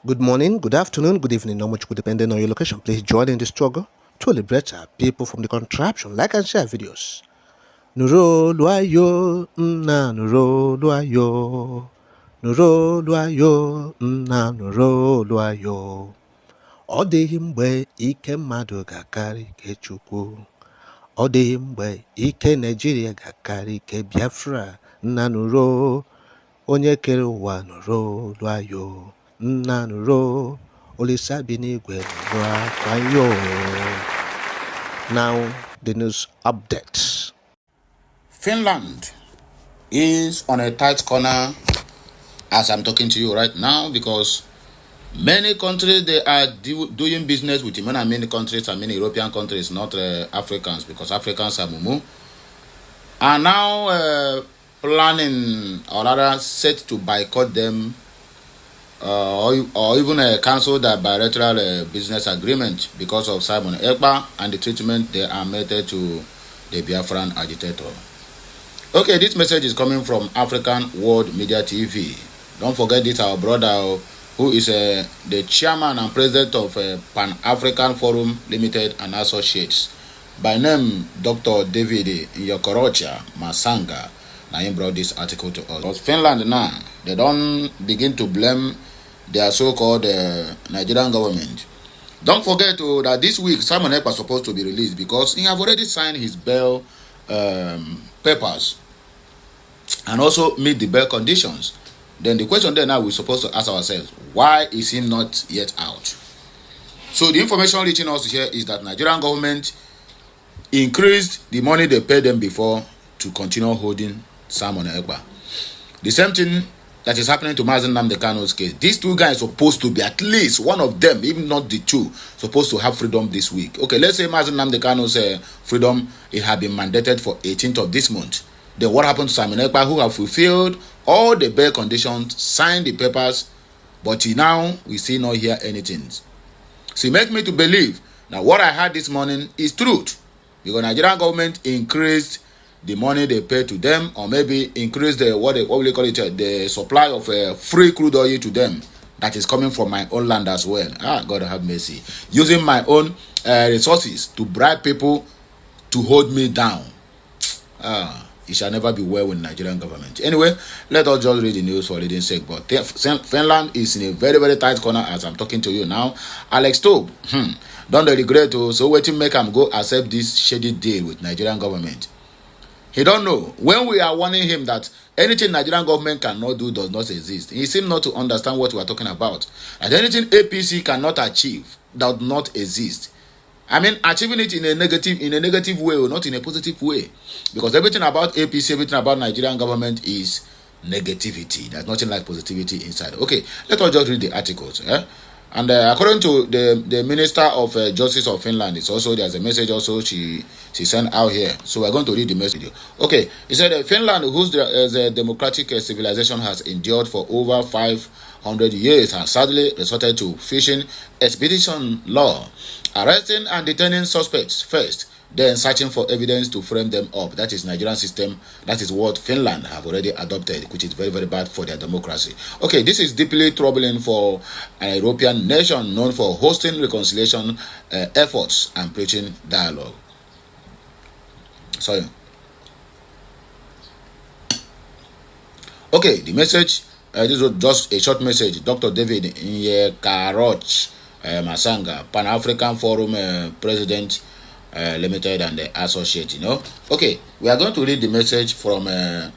Good morning, good afternoon, good evening, not much good depending on your location. Please join in the struggle to liberate our people from the contraption. Like and share videos. Nuro luayo, na nuro luayo. Nuro luayo, na nuro luayo. Ọ dịghị mgbe ike mmadụ ga-akarị ike Chukwu. Ọ dịghị mgbe ike Naịjirịa ga-akarị ike Biafra. Nna nuro, onye kere ụwa nuro luayo. Nna nuro, Olisa binigwe nuro akwayo. Now, the news updates. Finland is on a tight corner as I'm talking to you right now because many countries they are doing business with many countries and many European countries, not Africans, because Africans are mumu, are now planning or rather set to boycott them or even cancel that bilateral business agreement because of Simon Ekpa and the treatment they are meted to the Biafran agitator. Okay, this message is coming from African World Media TV. Don't forget this, our brother who is the chairman and president of Pan-African Forum Limited and Associates. By name, Dr. David Yokorocha Masanga. Now he brought this article to us. Because Finland now, they don't begin to blame their so-called Nigerian government. Don't forget that this week, Simon Ekpa was supposed to be released because he have already signed his bail papers and also meet the bail conditions. Then the question there now we're supposed to ask ourselves, why is he not yet out? So the information reaching us here is that Nigerian government increased the money they paid them before to continue holding Simon Ekpa. The same thing that is happening to Mazen Nnamdi Kanu's case. These two guys are supposed to be, at least one of them, even not the two, supposed to have freedom this week. Okay, let's say Mazen Nnamdi Kanu's freedom, it had been mandated for 18th of this month. Then what happened to Simon Ekpa, who have fulfilled all the bail conditions, signed the papers, but now we still not hear anything. So it makes me to believe that what I heard this morning is truth, because Nigerian government increased the money they pay to them, or maybe increase the what we call it, the supply of free crude oil to them that is coming from my own land as well. God have mercy. Using my own resources to bribe people to hold me down. It shall never be well with Nigerian government. Anyway, let us just read the news for reading sake. But Finland is in a very, very tight corner as I'm talking to you now. Alex Tobe, don't regret. So waiting make him go accept this shady deal with Nigerian government. He don't know. When we are warning him that anything Nigerian government cannot do does not exist, he seems not to understand what we are talking about. And anything APC cannot achieve does not exist. I mean, achieving it in a negative way or not in a positive way. Because everything about APC, everything about Nigerian government is negativity. There's nothing like positivity inside. Okay, let us just read the articles. And according to the Minister of Justice of Finland, it's also there's a message also she sent out here. So we're going to read the message. Okay, he said Finland, whose democratic civilization has endured for over 500 years, has sadly resorted to fishing expedition law, arresting and detaining suspects first, then searching for evidence to frame them up. That is Nigerian system. That is what Finland have already adopted, which is very, very bad for their democracy. Okay, this is deeply troubling for an European nation known for hosting reconciliation efforts and preaching dialogue. Sorry. Okay, the message, this was just a short message. Dr. David Yekaroch Masanga, Pan-African Forum President Limited and the Associate, Okay, we are going to read the message from the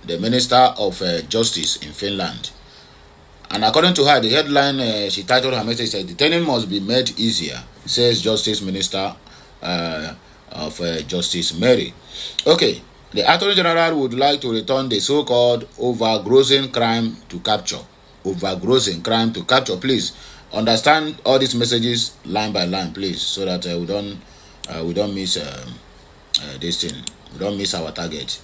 Minister of Justice in Finland. And according to her, the headline, she titled her message, said, "Detaining must be made easier," says Justice Minister of Justice Mary. Okay, the Attorney General would like to return the so-called overgrazing crime to capture. Overgrazing crime to capture. Please understand all these messages line by line, please, so that we don't miss this thing. We don't miss our target.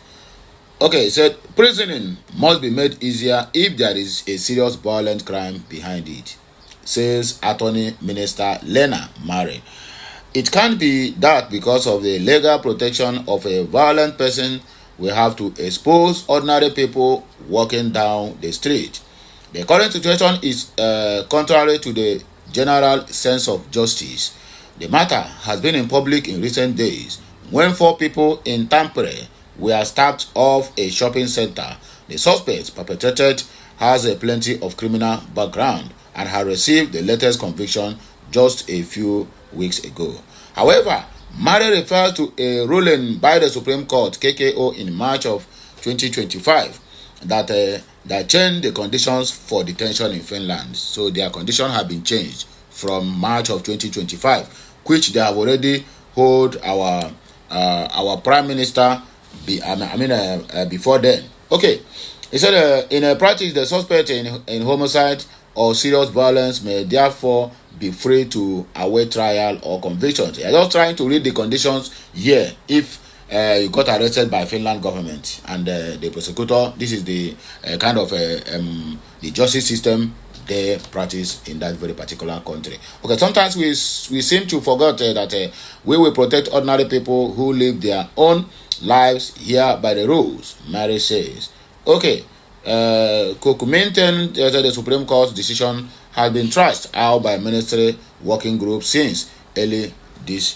Okay, it said prisoning must be made easier if there is a serious violent crime behind it, says Attorney Minister Lena Murray. It can't be that because of the legal protection of a violent person, we have to expose ordinary people walking down the street. The current situation is contrary to the general sense of justice. The matter has been in public in recent days when 4 people in Tampere were stabbed off a shopping center. The suspect perpetrated has a plenty of criminal background and had received the latest conviction just a few weeks ago. However, Mare refers to a ruling by the Supreme Court (KKO) in March of 2025 that changed the conditions for detention in Finland. So their conditions have been changed from March of 2025, which they have already hold our prime minister before then. Okay, he said in a practice, the suspect in homicide or serious violence may therefore be free to await trial or conviction. They are just trying to read the conditions here. If you got arrested by Finland government and the prosecutor, this is the kind of the justice system they practice in that very particular country. Okay, sometimes we seem to forget that we will protect ordinary people who live their own lives here by the rules, Mary says. Okay, Kokuminten, the Supreme Court's decision has been trashed out by ministry working group since early this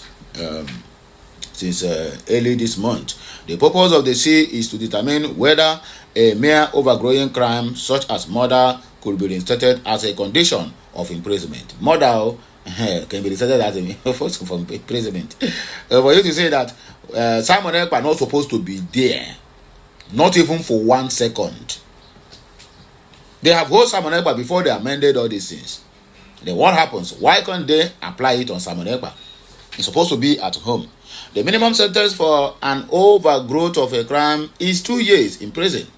month. The purpose of the C is to determine whether a mere overgrowing crime such as murder could be reinstated as a condition of imprisonment. Murder can be reinstated as a first from imprisonment. For you to say that Simon Ekpa are not supposed to be there, not even for 1 second. They have hold Simon Ekpa before they amended all these things. Then what happens? Why can't they apply it on Simon Ekpa? He's supposed to be at home. The minimum sentence for an overgrowth of a crime is 2 years in prison.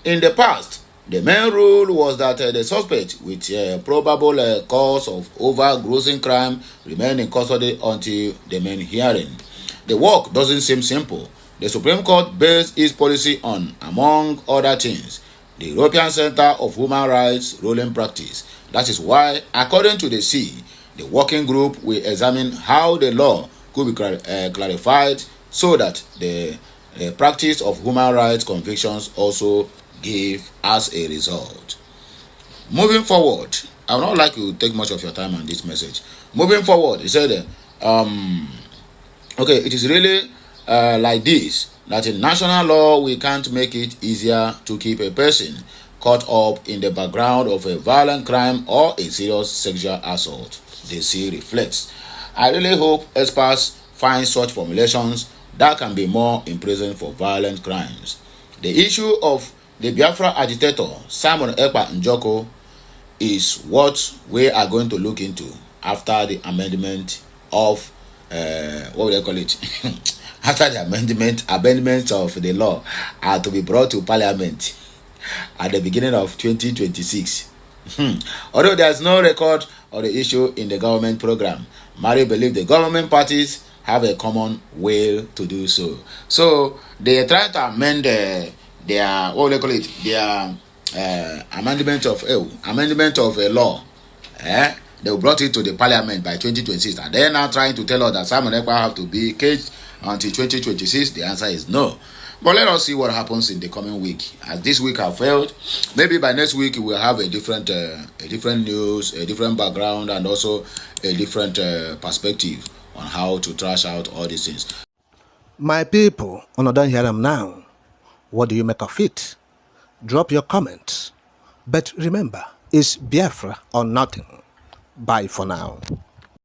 In the past, the main rule was that the suspect with probable cause of overgrossing crime remained in custody until the main hearing. The work doesn't seem simple. The Supreme Court based its policy on, among other things, the European Center of Human Rights ruling practice. That is why, according to the C, the working group will examine how the law could be clarified so that the practice of human rights convictions also give as a result. Moving forward, I would not like to take much of your time on this message. Moving forward, he said, okay, it is really like this, that in national law we can't make it easier to keep a person caught up in the background of a violent crime or a serious sexual assault. The C reflects. I really hope experts find such formulations that can be more in prison for violent crimes. The issue of the Biafra agitator Simon Ekpa Njoko is what we are going to look into after the amendment of what would I call it? After the amendments of the law are to be brought to Parliament at the beginning of 2026. Although there is no record of the issue in the government program, Mary believes the government parties have a common will to do so. So they are trying to amend their what do they call it? Their amendment of a law. They brought it to the Parliament by 2026, and they are now trying to tell us that Simon Ekpa have to be caged until 2026. The answer is no. But let us see what happens in the coming week. As this week have failed, maybe by next week we will have a different news, a different background, and also a different perspective on how to trash out all these things. My people, on don't hear them now. What do you make of it? Drop your comments. But remember, it's Biafra or nothing. Bye for now.